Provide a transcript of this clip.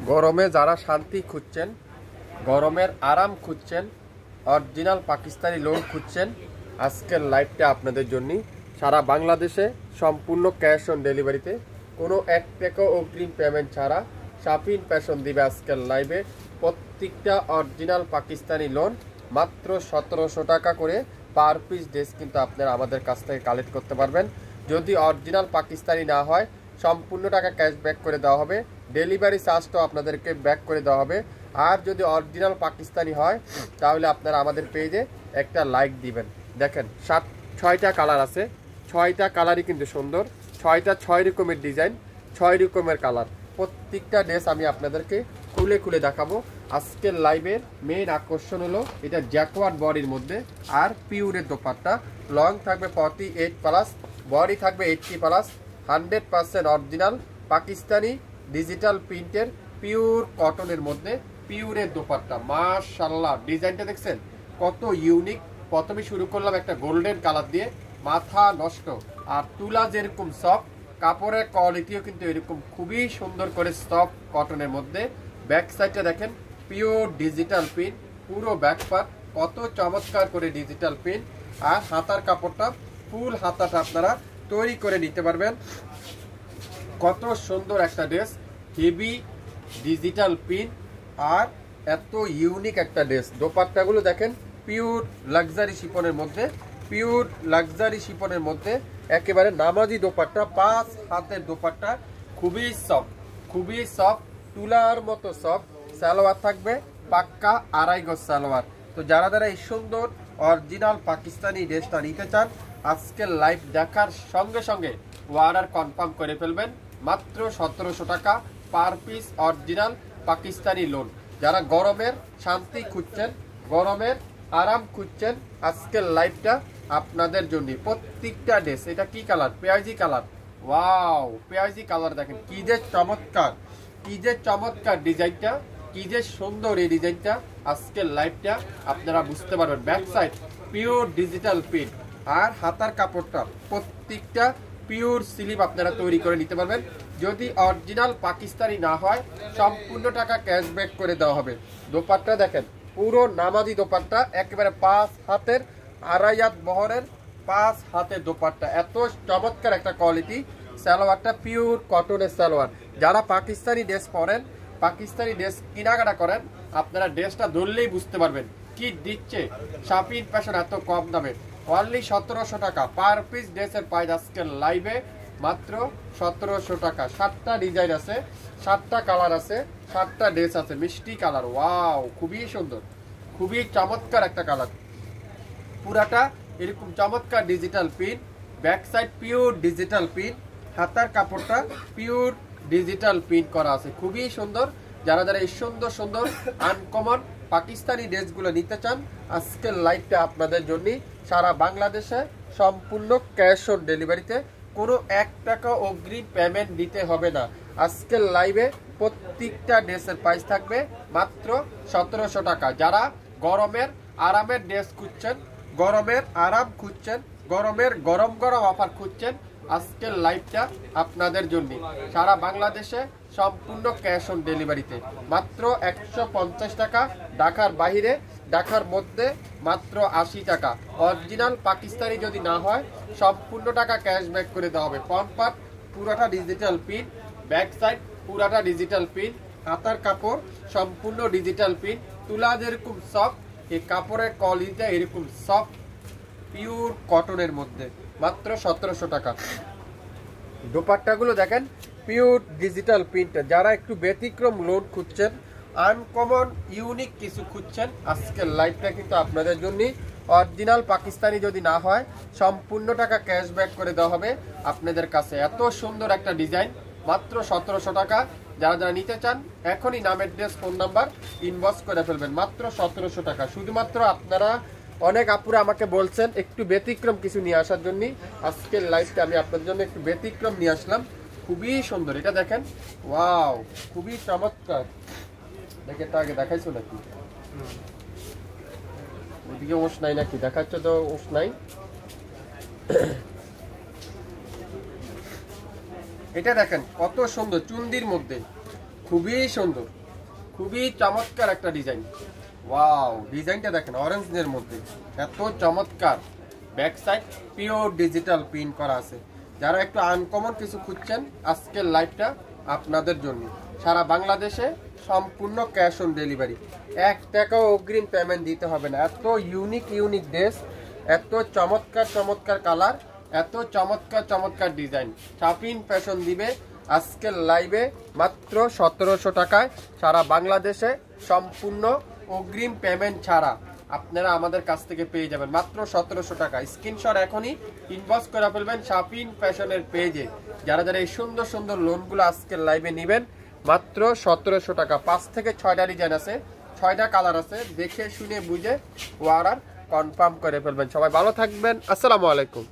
গরমে যারা শান্তি খুঁজছেন, গরমের আরাম খুঁজছেন, অরিজিনাল পাকিস্তানি লোন খুঁজছেন, আজকের লাইভটা আপনাদের জন্য। সারা বাংলাদেশে সম্পূর্ণ ক্যাশ অন ডেলিভারিতে, কোনো 1 টাকা অগ্রিম পেমেন্ট ছাড়া শাফিন ফ্যাশন দিবে আজকের লাইভে প্রত্যেকটা অরিজিনাল পাকিস্তানি লোন মাত্র 1700 টাকা করে পার পিস ড্রেস কিন্তু আপনারা আমাদের কাছ থেকে কালেক্ট করতে পারবেন। যদি অরিজিনাল পাকিস্তানি না হয় সম্পূর্ণ টাকা ক্যাশব্যাক করে দেওয়া হবে, ডেলিভারি চার্জটাও আপনাদেরকে ব্যাক করে দেওয়া হবে। আর যদি অরিজিনাল পাকিস্তানি হয় তাহলে আপনারা আমাদের পেজে একটা লাইক দিবেন। দেখেন 6টা কালার আছে, 6টা কালারই কিন্তু সুন্দর, 6 রকমের ডিজাইন, 6 রকমের কালার। প্রত্যেকটা ড্রেস আমি আপনাদেরকে খুলে খুলে দেখাবো। আজকের লাইভের মেইন আকর্ষণ হলো এটা জ্যাকওয়ার্ড বডির মধ্যে আর পিওরের দোপাট্টা। লং থাকবে 48+, বডি থাকবে 80+, 100% অরিজিনাল পাকিস্তানি ডিজিটাল প্রিন্টের পিওর কটনের মধ্যে পিওরের দোপাট্টা। মাশাআল্লাহ, ডিজাইনটা দেখছেন কত ইউনিক। প্রথমে শুরু করলাম একটা গোল্ডেন কালার দিয়ে, মাথা নষ্ট। আর তুলা যেরকম সফট, কাপড়ের কোয়ালিটিও কিন্তু এরকম খুবই সুন্দর করে সফট কটনের মধ্যে। ব্যাক সাইডটা দেখেন পিওর ডিজিটাল প্রিন্ট, পুরো ব্যাক পার্ট কত চমৎকার করে ডিজিটাল প্রিন্ট। আর হাতার কাপড়টা ফুল হাতাটা আপনারা তৈরি করে নিতে পারবেন। কত সুন্দর একটা ড্রেস, হেভি ডিজিটাল প্রিন্ট আর এত ইউনিক একটা ড্রেস। দোপাট্টাগুলো দেখেন পিওর লাক্সারি শিপনের মধ্যে, পিওর লাক্সারি শিপনের মধ্যে একেবারে নামাজি দোপাট্টা, 5 হাতের দোপাট্টা, খুবই সফট, খুবই সফট, তুলার মতো সফট। সালোয়ার থাকবে পাক্কা 2.5 গজ সালোয়ার। তো যারা যারা এই সুন্দর অরিজিনাল পাকিস্তানি ড্রেসটা নিতে চান আজকের লাইভ দেখার সঙ্গে সঙ্গে অর্ডার কনফার্ম করে ফেলবেন। মাত্র 1700 টাকা per piece original Pakistani loan. যারা গরমের শান্তি খুঁজছেন, গরমের আরাম খুঁজছেন, আজকের লাইভটা আপনাদের জন্য। প্রত্যেকটা ড্রেস, এটা কি কালার? পেঁয়াজি কালার। ওয়াও, পেঁয়াজি কালার দেখেন কি যে চমৎকার, কি যে চমৎকার ডিজাইনটা, কি যে সুন্দর এই ডিজাইনটা। আজকের লাইভটা আপনারা বুঝতে পারবেন। Back side pure digital print আর হাতার কাপড়টা প্রত্যেকটা পিওর স্লিপ আপনারা তৈরি করে নিতে পারবেন। যদি অরিজিনাল পাকিস্তানি না হয় সম্পূর্ণ টাকা ক্যাশব্যাক করে দেওয়া হবে। দোপাট্টা দেখেন পুরো নামাজি দোপাট্টা, একেবারে 5 হাতের 2.5 হাত বহরের 5 হাতের দোপাট্টা, এত চমৎকার একটা কোয়ালিটি। সালোয়ারটা পিওর কটনের সালোয়ার। যারা পাকিস্তানি ড্রেস পরেন, পাকিস্তানি ড্রেস কেনাকাটা করেন, আপনারা ড্রেসটা ধরলেই বুঝতে পারবেন কি দিচ্ছে শাফিন ফ্যাশন এত কম দামে। অনলি 1700 টাকা পার পিস ড্রেসের প্রাইস আজকের লাইভে মাত্র 1700 টাকা। 7টা ডিজাইন আছে, 7টা কালার আছে, 7টা ড্রেস আছে, মিষ্টি কালার। ওয়াও, খুবই সুন্দর, খুবই চমৎকার একটা কালার। পুরাটা এরকম চমৎকার digital print, back side pure digital print, হাতার কাপড়টা পিওর ডিজিটাল প্রিন্ট করা আছে, খুবই সুন্দর। যারা যারা এই সুন্দর সুন্দর আনকমন পাকিস্তানি ড্রেসগুলো নিতে চান আজকের লাইভটা আপনাদের জন্য। সারা বাংলাদেশে সম্পূর্ণ ক্যাশ অন ডেলিভারিতে, কোনো 1 টাকা অগ্রিম পেমেন্ট দিতে হবে না। আজকের লাইভে প্রত্যেকটা ড্রেসের প্রাইস থাকবে মাত্র 1700 টাকা। যারা গরমের আরামের ড্রেস খুঁজছেন, গরমের আরাম খুঁজছেন, গরমের গরম গরম অফার খুঁজছেন, আজকের লাইভটা আপনাদের জন্য। সারা বাংলাদেশে সম্পূর্ণ ক্যাশ অন ডেলিভারিতে মাত্র 150 টাকা, ঢাকার বাইরে, ঢাকার মধ্যে মাত্র 80 টাকা। অরিজিনাল পাকিস্তানি যদি না হয় সম্পূর্ণ টাকা ক্যাশব্যাক করে দেওয়া হবে। ফ্রন্ট পার্ট পুরাটা ডিজিটাল প্রিন্ট, ব্যাক সাইড পুরাটা ডিজিটাল প্রিন্ট, হাতার কাপড় সম্পূর্ণ ডিজিটাল প্রিন্ট, তুলা যেরকম সফট, এই কাপড়ের কোয়ালিটিটা এরকম সফট পিওর কটনের মধ্যে মাত্র 1700 টাকা। দোপাট্টাগুলো দেখেন পিওর ডিজিটাল প্রিন্ট। যারা একটু ব্যতিক্রম লোন খুঁজছেন, আনকমন ইউনিক কিছু খুঁজছেন, আজকের লাইভটা কিন্তু আপনাদের জন্য। অরিজিনাল পাকিস্তানি যদি না হয় সম্পূর্ণ টাকা ক্যাশব্যাক করে দেওয়া হবে আপনাদের কাছে। এত সুন্দর একটা ডিজাইন মাত্র 1700 টাকা। যারা যারা নিতে চান এখনই নাম, অ্যাড্রেস, ফোন নাম্বার ইনবক্স করে ফেলবেন। মাত্র 1700 টাকা। শুধুমাত্র আপনারা অনেক আপুরা আমাকে বলছেন একটু ব্যতিক্রম কিছু নিয়ে আসার জন্য, আজকের লাইভটা আমি আপনাদের জন্য একটু ব্যতিক্রম নিয়ে আসলাম। খুবই সুন্দর, এটা দেখেন, ওয়াও, খুবই চমৎকার। দেখে এটা আগে দেখাইছো নাকি? ওইদিকে ওষ নাই নাকি? দেখাচ্ছ তো ওষ নাই। এটা দেখেন কত সুন্দর, চুন্দির মধ্যে খুবই সুন্দর, খুবই চমৎকার একটা ডিজাইন। ওয়াও, ডিজাইনটা দেখেন অরেঞ্জের মধ্যে, এত চমৎকার। Back side pure digital print করা আছে। যারা একটু আনকমন কিছু খুঁজছেন, আজকের লাইভটা আপনাদের জন্য। সারা বাংলাদেশে সম্পূর্ণ ক্যাশ অন ডেলিভারি, 1 টাকাও অগ্রিম পেমেন্ট দিতে হবে না। এত ইউনিক ইউনিক ড্রেস, এত চমৎকার চমৎকার কালার, এত চমৎকার চমৎকার ডিজাইন। শাপিন ফ্যাশন দিবে আজকের লাইভে মাত্র 1700 টাকায়, সারা বাংলাদেশে সম্পূর্ণ অগ্রিম পেমেন্ট ছাড়া আপনারা আমাদের কাছ থেকে পেয়ে যাবেন মাত্র 1700 টাকা। স্ক্রিনশট এখনই ইনবক্স করে ফেলবেন শাপিন ফ্যাশনের পেজে। যারা যারা এই সুন্দর সুন্দর লোনগুলো আজকের লাইভে নেবেন মাত্র 1700 টাকা। 5 থেকে 6টা ডিজাইন আছে, 6টা কালার আছে, দেখে শুনে বুঝে অর্ডার কনফার্ম করে ফেলবেন। সবাই ভালো থাকবেন, আসসালামু আলাইকুম।